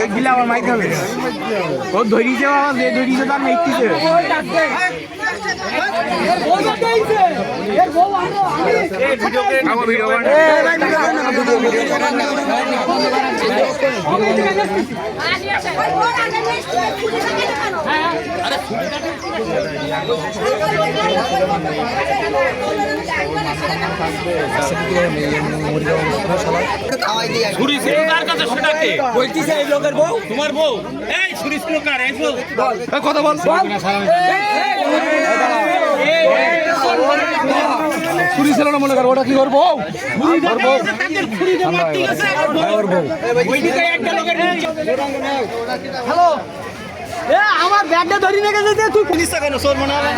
গিলা আমার মাইক হবে ও ধরিছে বাবা যে ধরিছে তার মাইকটিছে কথা বল ছুরি ছিল না মনে কর ওটা কি করবো হ্যালো আমার ব্যাগটা ধরি নিয়ে গেছে তুই পুলিশ কেন চোর মনে হয়